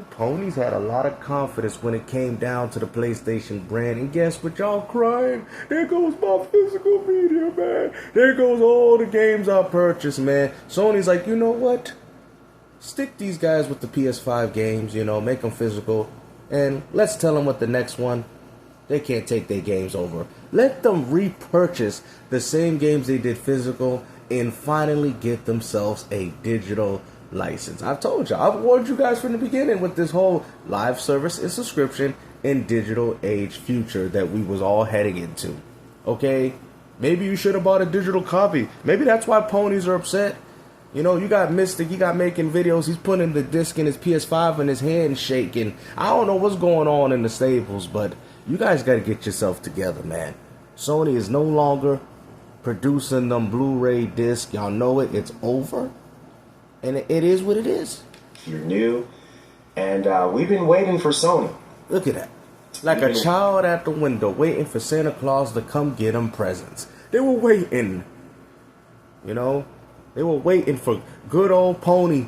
Ponies had a lot of confidence when it came down to the PlayStation brand, and guess what, y'all crying? There goes my physical media, man. There goes all the games I purchased, man. Sony's like, you know what? Stick these guys with the PS5 games, make them physical, and let's tell them what the next one. They can't take their games over. Let them repurchase the same games they did physical and finally get themselves a digital license. I've told you, I've warned you guys from the beginning with this whole live service and subscription and digital age future that we was all heading into. Okay? Maybe you should have bought a digital copy. Maybe that's why ponies are upset. You got Mystic, he got making videos, he's putting the disc in his PS5 and his hand shaking. I don't know what's going on in the stables, but you guys got to get yourself together, man. Sony is no longer producing them Blu-ray discs. Y'all know it. It's over. And it is what it is. You're new. And we've been waiting for Sony. Look at that. Like a child at the window waiting for Santa Claus to come get them presents. They were waiting. They were waiting for good old Pony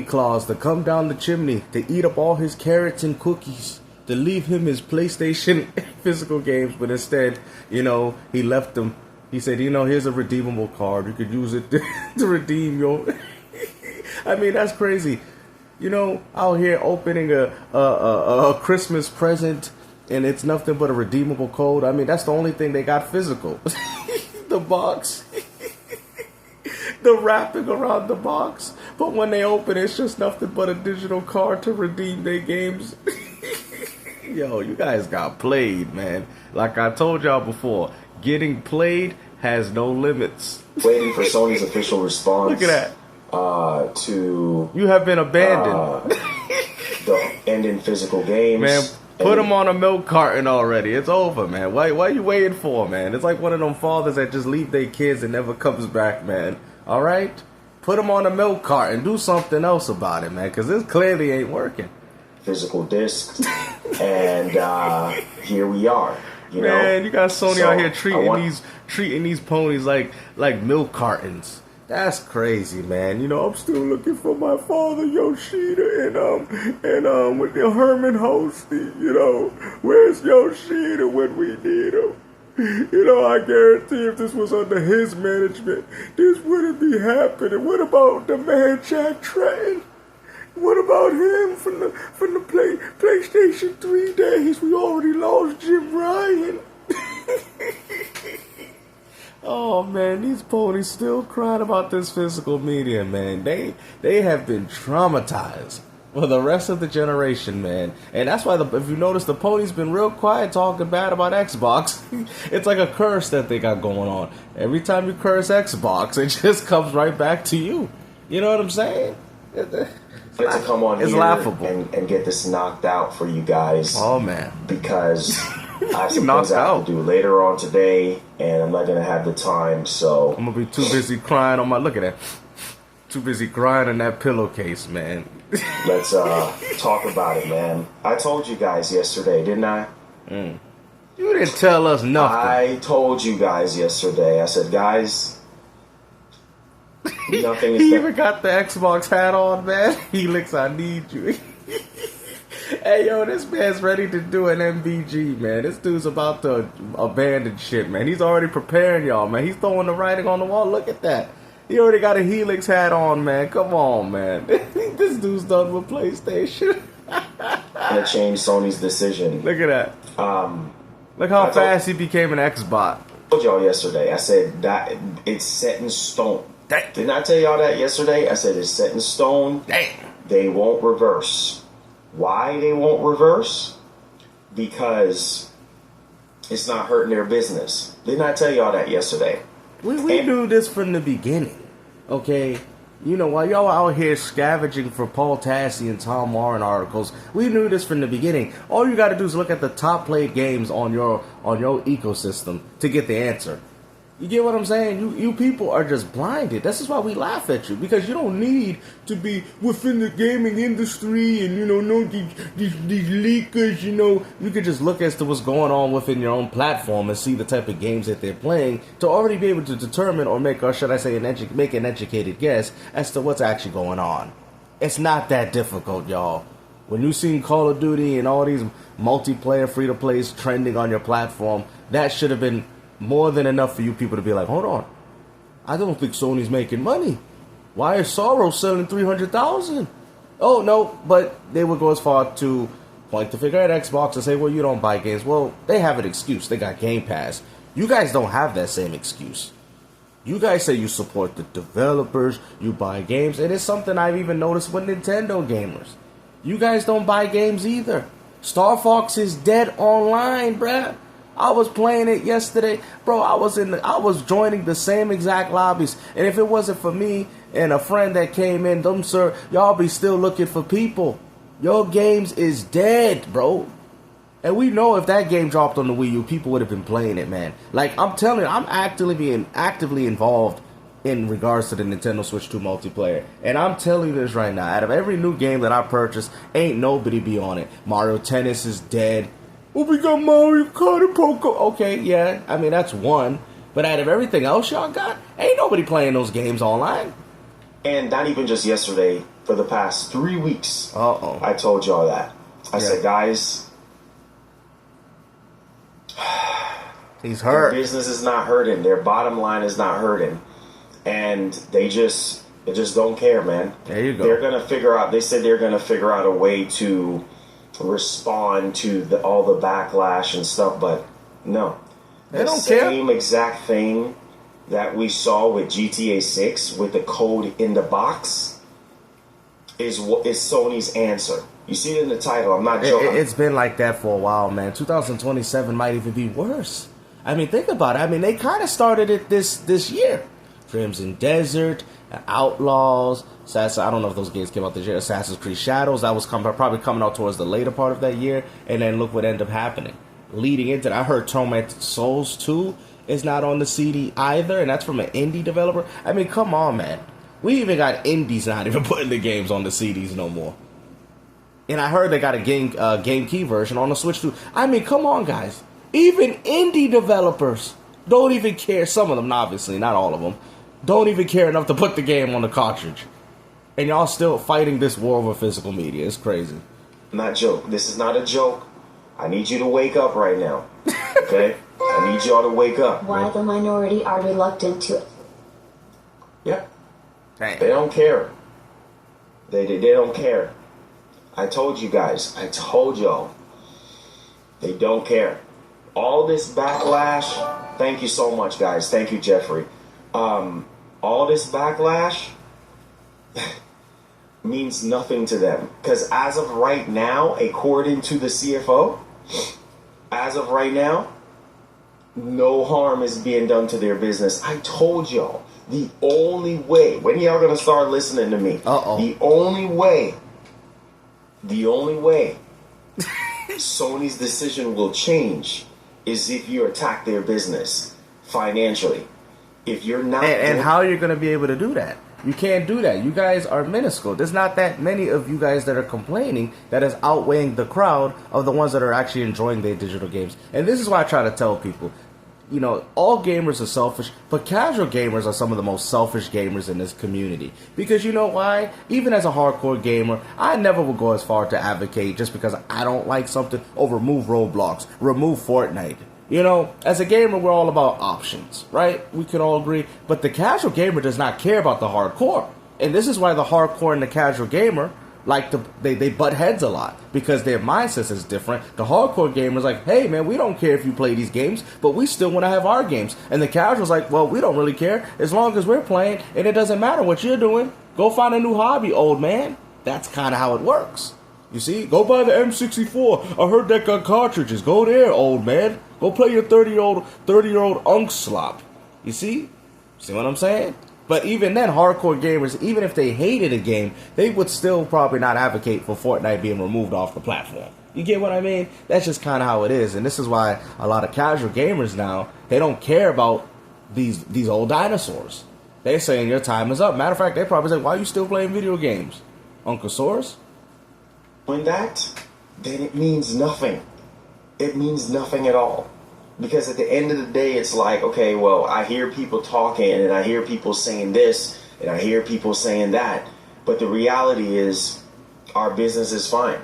Claus to come down the chimney to eat up all his carrots and cookies, to leave him his PlayStation physical games, but instead, he left them. He said, here's a redeemable card. You could use it to redeem your... I mean, that's crazy. Out here opening a Christmas present, and it's nothing but a redeemable code. I mean, that's the only thing they got physical. The box. The wrapping around the box. But when they open it, it's just nothing but a digital card to redeem their games. Yo, you guys got played, man. Like I told y'all before, getting played has no limits. Waiting for Sony's official response. Look at that. To you have been abandoned. The ending physical games. Man, put them on a milk carton already. It's over, man. Why are you waiting for, man? It's like one of them fathers that just leave their kids and never comes back, man. All right? Put them on a milk carton. Do something else about it, man, because this clearly ain't working. Physical discs. And here we are. Man, you got Sony out here treating these ponies like milk cartons. That's crazy, man. I'm still looking for my father Yoshida and with the Herman Hosty. Where's Yoshida when we need him? I guarantee if this was under his management, this wouldn't be happening. What about the man Jack Tretton? What about him from the PlayStation 3 days? We already lost Jim Ryan. Oh man, these ponies still crying about this physical media, man. They have been traumatized for the rest of the generation, man. And that's why if you notice, the ponies been real quiet talking bad about Xbox. It's like a curse that they got going on. Every time you curse Xbox, it just comes right back to you. You know what I'm saying? To come on it's here laughable. And get this knocked out for you guys. Oh man, because I have some things I have to do later on today, and I'm not gonna have the time. So I'm gonna be too busy crying on my too busy crying on that pillowcase, man. Let's talk about it, man. I told you guys yesterday, didn't I? You didn't tell us nothing. I told you guys yesterday. I said, guys. Nothing is he even got the Xbox hat on, man. Helix, I need you. Hey, yo, this man's ready to do an MVG, man. This dude's about to abandon shit, man. He's already preparing y'all, man. He's throwing the writing on the wall. Look at that. He already got a Helix hat on, man. Come on, man. This dude's done with PlayStation. I'm gonna change Sony's decision. Look at that. Look how fast he became an Xbot. I told y'all yesterday. I said that it's set in stone. Damn. Didn't I tell y'all that yesterday? I said it's set in stone. Damn. They won't reverse. Why they won't reverse? Because it's not hurting their business. Didn't I tell y'all that yesterday? We knew this from the beginning, okay? While y'all out here scavenging for Paul Tassi and Tom Warren articles, we knew this from the beginning. All you got to do is look at the top played games on your ecosystem to get the answer. You get what I'm saying? You people are just blinded. This is why we laugh at you, because you don't need to be within the gaming industry and know these leakers. You could just look as to what's going on within your own platform and see the type of games that they're playing to already be able to determine or make, or should I say, make an educated guess as to what's actually going on. It's not that difficult, y'all. When you seen Call of Duty and all these multiplayer free-to-plays trending on your platform, that should have been more than enough for you people to be like, hold on, I don't think Sony's making money. Why is Sorrow selling 300,000? Oh, no, but they would go as far to point the finger at Xbox and say, well, you don't buy games. Well, they have an excuse. They got Game Pass. You guys don't have that same excuse. You guys say you support the developers, you buy games, and it's something I've even noticed with Nintendo gamers. You guys don't buy games either. Star Fox is dead online, bruh. I was playing it yesterday, bro. I was joining the same exact lobbies, and if it wasn't for me and a friend that came in, y'all be still looking for people. Your games is dead, bro. And we know if that game dropped on the Wii U, people would have been playing it, man. Like, I'm telling you, I'm actively involved in regards to the Nintendo Switch 2 multiplayer. And I'm telling you this right now, out of every new game that I purchase, ain't nobody be on it. Mario Tennis is dead. Oh, we got Mario Kart and Poco. Okay, yeah, I mean, that's one. But out of everything else y'all got, ain't nobody playing those games online. And not even just yesterday, for the past 3 weeks, I told y'all that. I said, guys, he's hurt. Their business is not hurting. Their bottom line is not hurting. And they just don't care, man. There you go. They're going to figure out, they said they're going to figure out a way to respond to all the backlash and stuff, but no. They don't care. The same exact thing that we saw with GTA 6 with the code in the box is Sony's answer. You see it in the title. I'm not joking. It's been like that for a while, man. 2027 might even be worse. I mean, think about it. I mean, they kind of started it this year. Crimson Desert, Outlaws, I don't know if those games came out this year. Assassin's Creed Shadows, that was probably coming out towards the later part of that year. And then look what ended up happening. Leading into that, I heard Torment Souls 2 is not on the CD either, and that's from an indie developer. I mean, come on, man. We even got indies not even putting the games on the CDs no more. And I heard they got a game key version on the Switch too. I mean, come on, guys. Even indie developers don't even care. Some of them, obviously, not all of them, don't even care enough to put the game on the cartridge. And y'all still fighting this war over physical media. It's crazy. Not joke. This is not a joke. I need you to wake up right now. Okay? I need y'all to wake up. Why the minority are reluctant to... Yeah. Dang. They don't care. They don't care. I told you guys. I told y'all. They don't care. All this backlash... Thank you so much, guys. Thank you, Jeffrey. All this backlash means nothing to them. Because as of right now, according to the CFO, as of right now, no harm is being done to their business. I told y'all, the only way, when y'all gonna start listening to me? The only way Sony's decision will change is if you attack their business financially. If you're not... And how you're going to be able to do that? You can't do that. You guys are minuscule. There's not that many of you guys that are complaining that is outweighing the crowd of the ones that are actually enjoying their digital games. And this is why I try to tell people, you know, all gamers are selfish, but casual gamers are some of the most selfish gamers in this community. Because you know why? Even as a hardcore gamer, I never would go as far to advocate just because I don't like something, remove Roblox, remove Fortnite. You know, as a gamer, we're all about options, right? We could all agree. But the casual gamer does not care about the hardcore. And this is why the hardcore and the casual gamer they butt heads a lot, because their mindset is different. The hardcore gamer's like, hey man, we don't care if you play these games, but we still want to have our games. And the casual's like, well, we don't really care as long as we're playing, and it doesn't matter what you're doing. Go find a new hobby, old man. That's kind of how it works. You see, go buy the M64. I heard that got cartridges. Go there, old man. Go play your 30-year-old unk slop. You see what I'm saying? But even then, hardcore gamers, even if they hated a game, they would still probably not advocate for Fortnite being removed off the platform. You get what I mean? That's just kind of how it is. And this is why a lot of casual gamers now, they don't care about these old dinosaurs. They're saying your time is up. Matter of fact, they probably say, why are you still playing video games, Uncle Source? When that, then it means nothing. It means nothing at all. Because at the end of the day, it's like, okay, well, I hear people talking, and I hear people saying this, and I hear people saying that. But the reality is, our business is fine.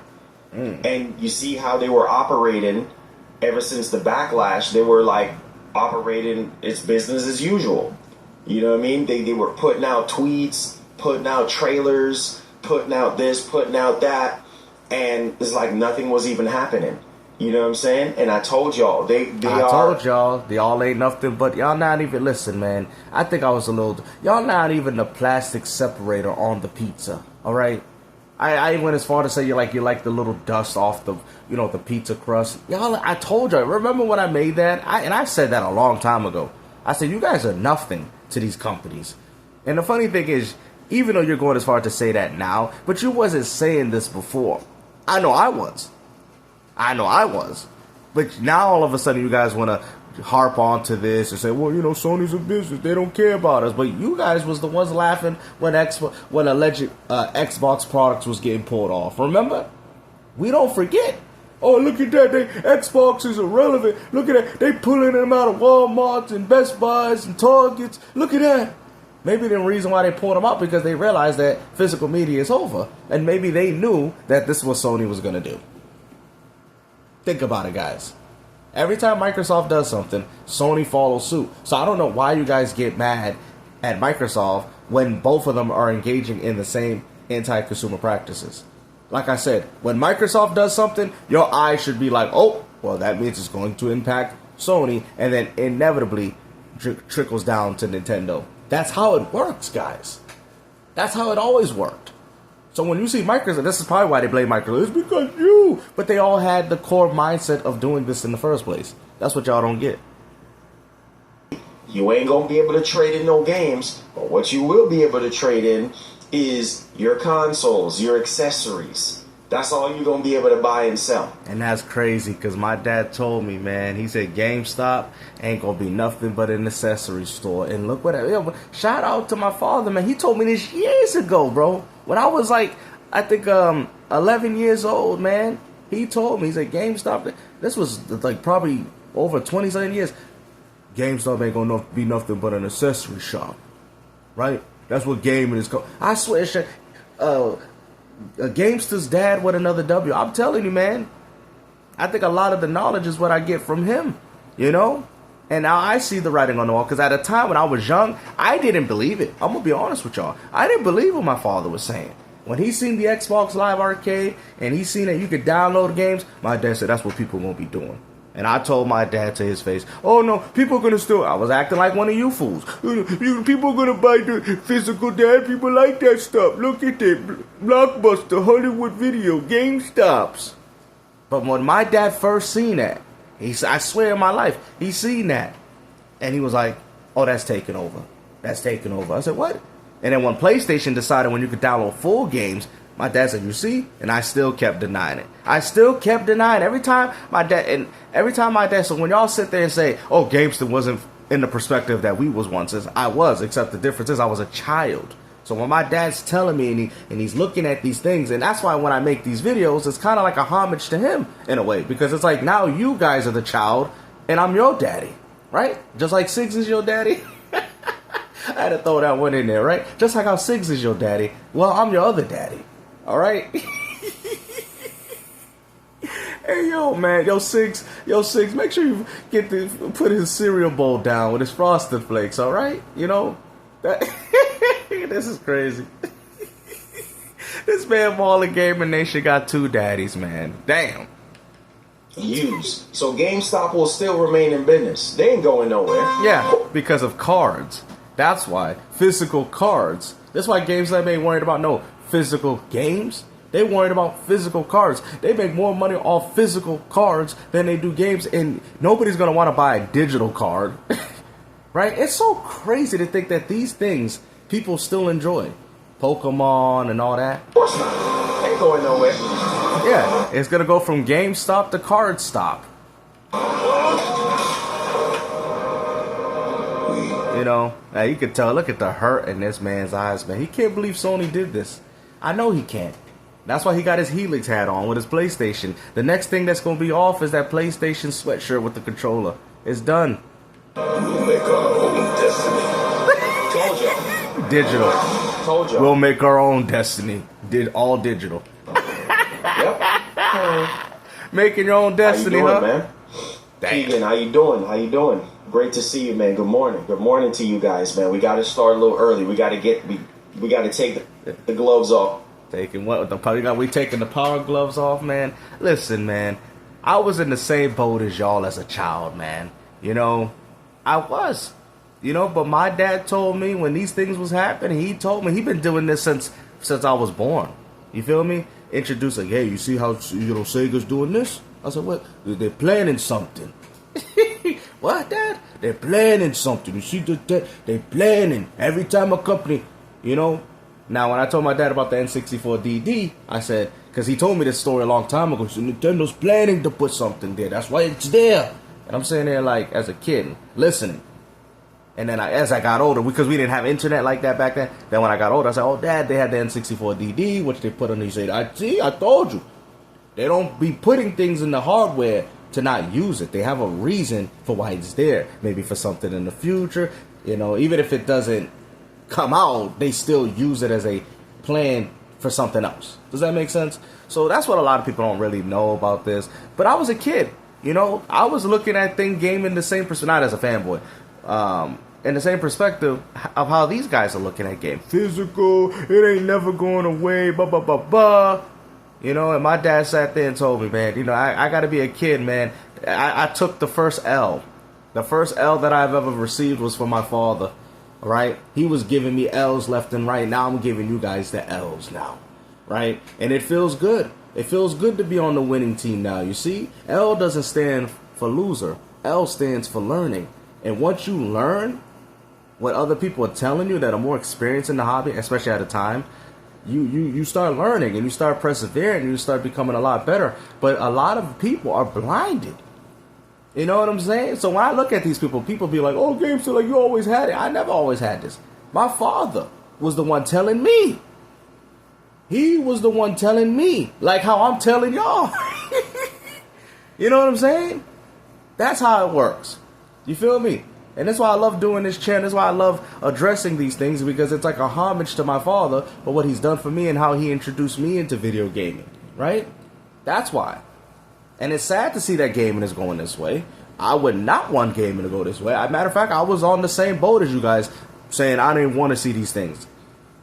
And you see how they were operating ever since the backlash. They were like operating it's business as usual. You know what I mean? They were putting out tweets, putting out trailers, putting out this, putting out that, and it's like nothing was even happening. You know what I'm saying? And I told y'all, they all ain't nothing but, y'all not even, listen, man, I think I was a little, y'all not even the plastic separator on the pizza, alright? I went as far to say you like the little dust off the, you know, the pizza crust. Y'all, I told y'all, remember when I made that? I said that a long time ago. I said, you guys are nothing to these companies. And the funny thing is, even though you're going as far to say that now, but you wasn't saying this before. I know I was. But now all of a sudden you guys want to harp on to this and say, well, you know, Sony's a business. They don't care about us. But you guys was the ones laughing when alleged Xbox products was getting pulled off. Remember? We don't forget. Oh, look at that. Xbox is irrelevant. Look at that. They pulling them out of Walmarts and Best Buys and Targets. Look at that. Maybe the reason why they pulled them out because they realized that physical media is over. And maybe they knew that this is what Sony was going to do. Think about it, guys. Every time Microsoft does something, Sony follows suit. So I don't know why you guys get mad at Microsoft when both of them are engaging in the same anti-consumer practices. Like I said, when Microsoft does something, your eyes should be like, oh, well, that means it's going to impact Sony, and then inevitably trickles down to Nintendo. That's how it works, guys. That's how it always worked. So when you see Microsoft, this is probably why they blame Microsoft. It's because you. But they all had the core mindset of doing this in the first place. That's what y'all don't get. You ain't gonna be able to trade in no games, but what you will be able to trade in is your consoles, your accessories. That's all you're gonna be able to buy and sell. And that's crazy because my dad told me, man, he said GameStop ain't gonna be nothing but an accessory store. And look what shout out to my father, man. He told me this years ago, bro. When I was like, I think 11 years old, man. He told me, he said GameStop, this was like probably over 20-something years. GameStop ain't gonna be nothing but an accessory shop. Right? That's what gaming is called. I swear, a Gamster's dad with another W. I'm telling you, man. I think a lot of the knowledge is what I get from him, you know? And now I see the writing on the wall, because at a time when I was young, I didn't believe it. I'm going to be honest with y'all. I didn't believe what my father was saying. When he seen the Xbox Live Arcade, and he seen that you could download games, my dad said, that's what people going to be doing. And I told my dad to his face, oh no, people are going to still, I was acting like one of you fools. People are going to buy the physical, dad. People like that stuff. Look at that. Blockbuster, Hollywood Video, GameStops. But when my dad first seen that, I swear in my life, he seen that. And he was like, oh, that's taking over. That's taking over. I said, what? And then when PlayStation decided when you could download full games, my dad said, you see? And I still kept denying it. I still kept denying it. Every time my dad, so when y'all sit there and say, oh, GameStop wasn't in the perspective that we was once, I was, except the difference is I was a child. So when my dad's telling me and he's looking at these things, and that's why when I make these videos, it's kind of like a homage to him in a way, because it's like now you guys are the child and I'm your daddy, right? Just like Siggs is your daddy. I had to throw that one in there, right? Just like how Siggs is your daddy, well, I'm your other daddy. All right. Hey, yo, man, yo, Siggs, make sure you put his cereal bowl down with his Frosted Flakes, all right? You know, this is crazy. This man, MarlonGamingNation, got two daddies, man. Damn. Use. So GameStop will still remain in business. They ain't going nowhere. Yeah, because of cards. That's why. Physical cards. That's why GameStop ain't worried about no physical games. They worried about physical cards. They make more money off physical cards than they do games, and nobody's gonna want to buy a digital card. Right? It's so crazy to think that these things people still enjoy. Pokemon and all that. Of course not. They ain't going nowhere. Yeah, it's gonna go from GameStop to CardStop. You know, you could tell, look at the hurt in this man's eyes, man. He can't believe Sony did this. I know he can't. That's why he got his Helix hat on with his PlayStation. The next thing that's going to be off is that PlayStation sweatshirt with the controller. It's done. We'll make our own destiny. Told y'all. Digital. Told y'all. We'll make our own destiny. All digital. Yep. Making your own destiny, how you doing, huh? man? Keegan, how you doing? How you doing? Great to see you, man. Good morning. Good morning to you guys, man. We got to start a little early. We got to take the gloves off. Taking what? We taking the power gloves off, man. Listen, man. I was in the same boat as y'all as a child, man. You know, I was. You know, but my dad told me when these things was happening, he told me he been doing this since I was born. You feel me? Introduce like, hey, you see how Sega's doing this? I said, what? They're planning something. What, Dad? They're planning something. You see, they're planning. Every time a company, you know. Now, when I told my dad about the N64 DD, I said, because he told me this story a long time ago, so Nintendo's planning to put something there. That's why it's there. And I'm sitting there like, as a kid, listening. And then as I got older, because we didn't have internet like that back then, then when I got older, I said, oh, Dad, they had the N64 DD, which they put on. He said, I told you. They don't be putting things in the hardware to not use it. They have a reason for why it's there. Maybe for something in the future. You know, even if it doesn't come out, they still use it as a plan for something else. Does that make sense? So that's what a lot of people don't really know about this. But I was a kid. You know, I was looking at gaming the same perspective, not as a fanboy. In the same perspective of how these guys are looking at game. Physical, it ain't never going away, blah, blah, blah, blah. You know, and my dad sat there and told me, man, you know, I got to be a kid, man. I took the first L. The first L that I've ever received was from my father, right? He was giving me L's left and right. Now I'm giving you guys the L's now, right? And it feels good. It feels good to be on the winning team now, you see? L doesn't stand for loser. L stands for learning. And once you learn what other people are telling you that are more experienced in the hobby, especially at a time, you start learning and you start persevering and you start becoming a lot better. But a lot of people are blinded. You know what I'm saying? So when I look at these people be like, oh, GameStop, like you always had it. I never always had this. My father was the one telling me. He was the one telling me, like how I'm telling y'all. You know what I'm saying? That's how it works. You feel me? And that's why I love doing this channel. That's why I love addressing these things, because it's like a homage to my father for what he's done for me and how he introduced me into video gaming, right? That's why. And it's sad to see that gaming is going this way. I would not want gaming to go this way. As a matter of fact, I was on the same boat as you guys, saying I didn't want to see these things.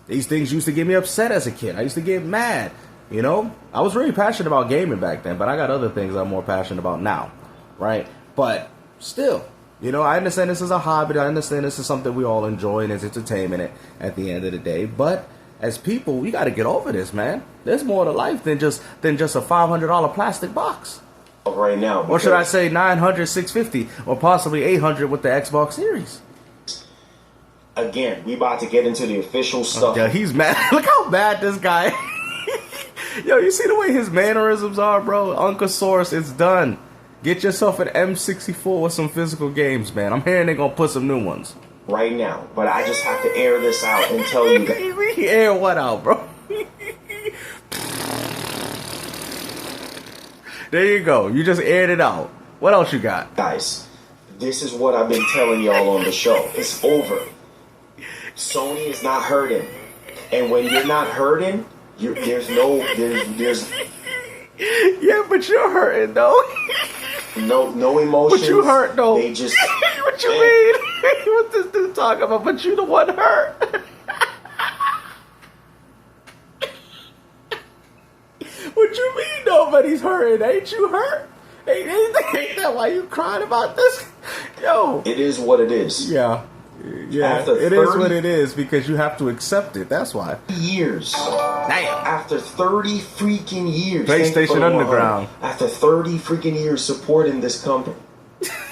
These things used to get me upset as a kid. I used to get mad, you know? I was really passionate about gaming back then, but I got other things I'm more passionate about now, right? But still, you know, I understand this is a hobby. I understand this is something we all enjoy and it's entertainment at the end of the day. But as people, we got to get over this, man. There's more to life than just a $500 plastic box. Right now. Or should I say 900, 650, or possibly 800 with the Xbox Series. Again, we about to get into the official stuff. Yeah, he's mad. Look how bad this guy. Yo, you see the way his mannerisms are, bro? Uncle Source, it's done. Get yourself an M64 with some physical games, man. I'm hearing they're going to put some new ones. Right now. But I just have to air this out and tell you that. Air what out, bro? There you go. You just aired it out. What else you got? Guys, this is what I've been telling y'all on the show. It's over. Sony is not hurting. And when you're not hurting, there's yeah, but you're hurting, though. No emotions. But you hurt, though. They just... What you mean? What's this dude talking about? But you the one hurt. What you mean nobody's hurting? Ain't you hurt? Ain't that why you crying about this? Yo. It is what it is. Yeah. Yeah, it is what it is, because you have to accept it. That's why. Years. Damn. After 30 freaking years. PlayStation Underground. After 30 freaking years supporting this company,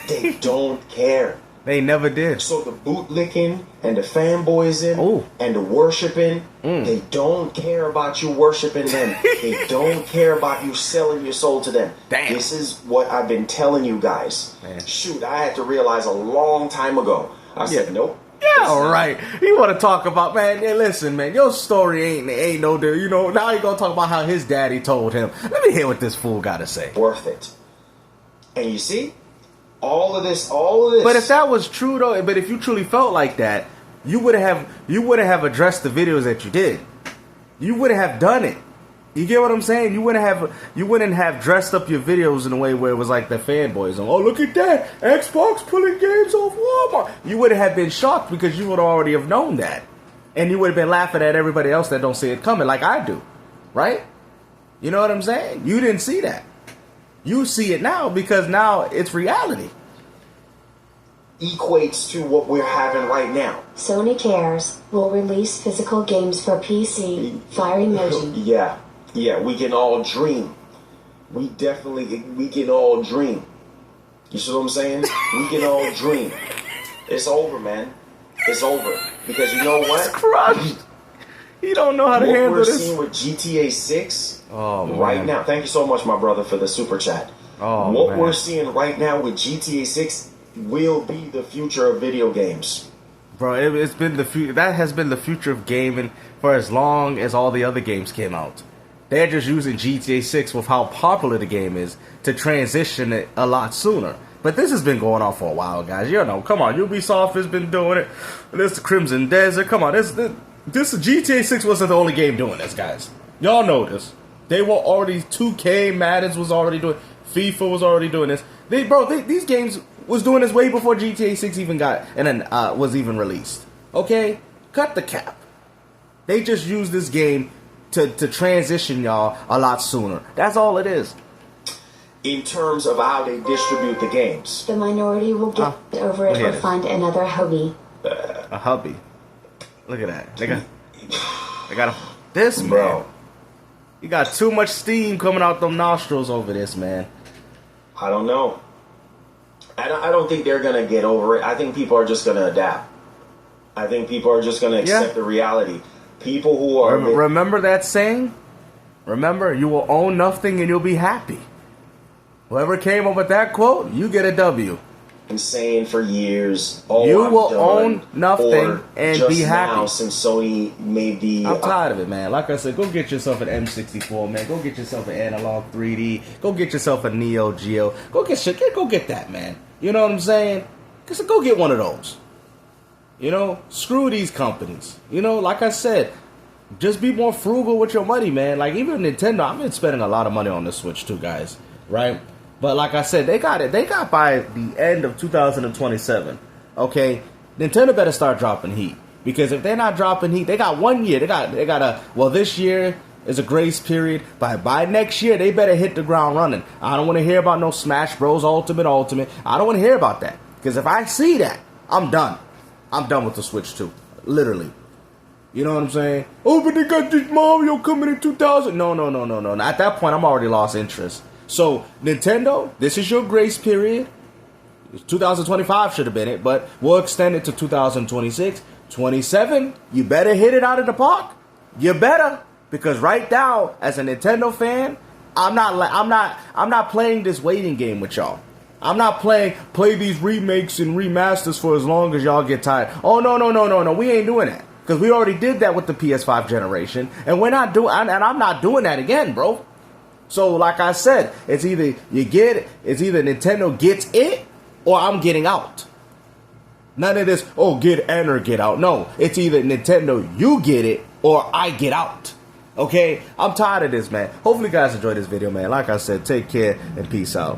they don't care. They never did. So the bootlicking and the fanboysing and the worshiping, they don't care about you worshiping them. They don't care about you selling your soul to them. Damn. This is what I've been telling you guys. Man. Shoot, I had to realize a long time ago. I said, nope. Yeah, all right. You want to talk about, man, yeah, listen, man, your story ain't no deal. You know, now you're going to talk about how his daddy told him. Let me hear what this fool got to say. Worth it. And you see, all of this. But if that was true, though, but if you truly felt like that, you would have addressed the videos that you did. You would have done it. You get what I'm saying? You wouldn't have dressed up your videos in a way where it was like the fanboys. And, oh, look at that, Xbox pulling games off Walmart. You would have been shocked because you would already have known that, and you would have been laughing at everybody else that don't see it coming, like I do, right? You know what I'm saying? You didn't see that. You see it now because now it's reality. Equates to what we're having right now. Sony cares. Will release physical games for PC. Fire emoji. Yeah, we can all dream. We can all dream. You see what I'm saying? We can all dream. It's over, man. It's over. Because you know what? It's crushed. You don't know how to handle this. What we're seeing with GTA 6 right man. now. Thank you so much, my brother, for the super chat. What we're seeing right now with GTA 6 will be the future of video games. Bro, it's been that has been the future of gaming for as long as all the other games came out. They're just using GTA 6 with how popular the game is to transition it a lot sooner. But this has been going on for a while, guys. You know, come on, Ubisoft has been doing it. This Crimson Desert, come on, this GTA 6 wasn't the only game doing this, guys. Y'all know this. They were already 2K, Madden's was already doing, FIFA was already doing this. These games was doing this way before GTA 6 even got and then was even released. Okay, cut the cap. They just used this game to transition y'all a lot sooner. That's all it is. In terms of how they distribute the games, The minority will get over it or find another hobby. A hubby. Look at that. They got this, bro. Man. You got too much steam coming out them nostrils over this, man. I don't know. I don't think they're gonna get over it. I think people are just gonna adapt. I think people are just gonna accept the reality. People who are remember that saying? Remember, you will own nothing and you'll be happy. Whoever came up with that quote, you get a W. Saying for years, you will own nothing and be happy. Now, since Sony made the, I'm tired of it, man. Like I said, go get yourself an M64, man. Go get yourself an Analog 3D. Go get yourself a Neo Geo. Go get that, man. You know what I'm saying? Go get one of those. You know, screw these companies. You know, like I said, just be more frugal with your money, man. Like even Nintendo, I've been spending a lot of money on the Switch too, guys. Right? But like I said, they got it. They got by the end of 2027. Okay, Nintendo better start dropping heat, because if they're not dropping heat, they got 1 year. They got this year is a grace period. By next year, they better hit the ground running. I don't want to hear about no Smash Bros. Ultimate. I don't want to hear about that, because if I see that, I'm done. I'm done with the Switch too. Literally. You know what I'm saying? Oh, but they got this Mario coming in 2000. No. At that point, I'm already lost interest. So, Nintendo, this is your grace period. 2025 should have been it, but we'll extend it to 2026. 27, you better hit it out of the park. You better, because right now, as a Nintendo fan, I'm not playing this waiting game with y'all. I'm not play these remakes and remasters for as long as y'all get tired. Oh no, we ain't doing that, because we already did that with the PS5 generation, and we're not doing, and I'm not doing that again, bro. So, like I said, it's either Nintendo gets it, or I'm getting out. None of this, get in or get out. No, it's either Nintendo, you get it, or I get out. Okay? I'm tired of this, man. Hopefully you guys enjoyed this video, man. Like I said, take care and peace out.